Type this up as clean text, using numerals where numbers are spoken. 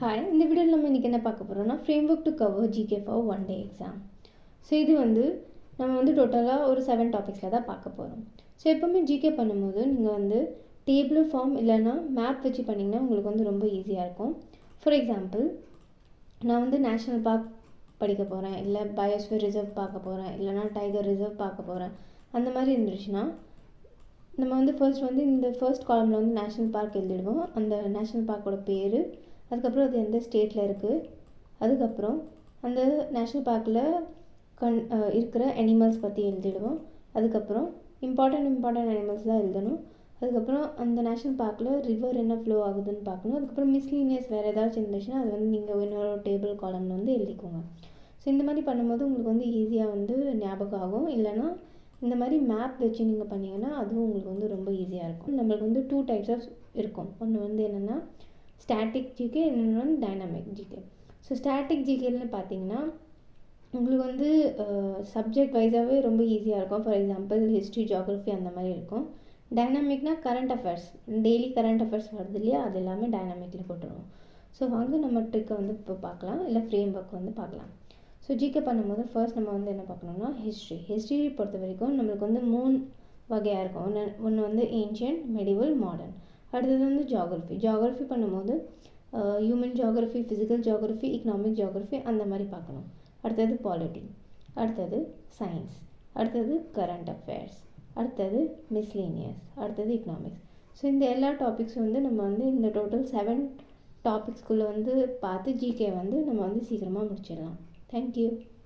Hi, இந்த வீடியோவில் நம்ம இன்றைக்கி என்ன பார்க்க போகிறோம்னா framework to cover GK for one day exam. So இது நம்ம டோட்டலாக ஒரு 7 டாபிக்ஸில் தான் பார்க்க போகிறோம். ஸோ எப்போவுமே ஜிகே பண்ணும்போது நீங்கள் டேபிள் ஃபார்ம் இல்லைனா மேப் வச்சு பண்ணிங்கன்னா உங்களுக்கு ரொம்ப ஈஸியாக இருக்கும். ஃபார் எக்ஸாம்பிள், நான் நேஷ்னல் பார்க் படிக்க போகிறேன், இல்லை பயோஸ்பியர் ரிசர்வ் பார்க்க போகிறேன், இல்லைனா டைகர் ரிசர்வ் பார்க்க போகிறேன். அந்த மாதிரி இருந்துச்சுன்னா நம்ம ஃபர்ஸ்ட் இந்த ஃபர்ஸ்ட் காலமில் நேஷ்னல் பார்க் எழுதிடுவோம். அந்த நேஷ்னல் பார்க்கோட பேர், அதுக்கப்புறம் அது எந்த ஸ்டேட்டில் இருக்குது, அதுக்கப்புறம் அந்த நேஷ்னல் பார்க்கில் இருக்கிற அனிமல்ஸ் பற்றி எழுதிடுவோம். அதுக்கப்புறம் இம்பார்ட்டண்ட் அனிமல்ஸ் தான் எழுதணும். அதுக்கப்புறம் அந்த நேஷ்னல் பார்க்கில் ரிவர் என்ன ஃப்ளோ ஆகுதுன்னு பார்க்கணும். அதுக்கப்புறம் மிஸ்லீனியஸ் வேறு ஏதாச்சும் இருந்துச்சுன்னா அது நீங்கள் இன்னொரு டேபிள் காலமில் எழுதிக்கோங்க. ஸோ இந்த மாதிரி பண்ணும்போது உங்களுக்கு ஈஸியாக ஞாபகம் ஆகும். இல்லைனா இந்த மாதிரி மேப் வச்சு நீங்கள் பண்ணிங்கன்னா அதுவும் உங்களுக்கு ரொம்ப ஈஸியாக இருக்கும். நம்மளுக்கு 2 டைப்ஸ் ஆஃப் இருக்கும். ஒன்று என்னென்னா ஸ்டாட்டிக் ஜிகே, இன்னொன்று டைனாமிக் ஜிகே. ஸோ ஸ்டாட்டிக் ஜிகேன்னு பார்த்தீங்கன்னா உங்களுக்கு சப்ஜெக்ட் வைஸாகவே ரொம்ப ஈஸியாக இருக்கும். ஃபார் எக்ஸாம்பிள் ஹிஸ்ட்ரி, ஜியாகிரஃபி அந்த மாதிரி இருக்கும். டைனாமிக்னா current affairs, daily current affairs வருது இல்லையா, அது எல்லாமே டைனாமிக்கில் போட்டுருவோம். ஸோ நம்ம ட்ரிக்கை இப்போ பார்க்கலாம், இல்லை ஃப்ரேம் ஒர்க் பார்க்கலாம். ஸோ ஜிகே பண்ணும்போது ஃபர்ஸ்ட் நம்ம என்ன பார்க்கணும்னா ஹிஸ்ட்ரி பொறுத்த வரைக்கும் நம்மளுக்கு 3 வகையாக இருக்கும். ஒன்று ஏன்ஷியன்ட், மெடிவல், மாடர்ன். அடுத்தது ஜியாகிரஃபி பண்ணும்போது human geography, physical geography, economic geography அந்த மாதிரி பார்க்கணும். அடுத்தது பாலிட்டி, அடுத்தது சயின்ஸ், அடுத்தது கரண்ட் அஃபேர்ஸ், அடுத்தது மிஸ்லேனியஸ், அடுத்தது எக்கனாமிக்ஸ். ஸோ இந்த எல்லா டாபிக்ஸும் நம்ம இந்த டோட்டல் 7 டாபிக்ஸ்குள்ளே பார்த்து ஜிகே நம்ம சீக்கிரமாக முடிச்சிடலாம். தேங்க்யூ.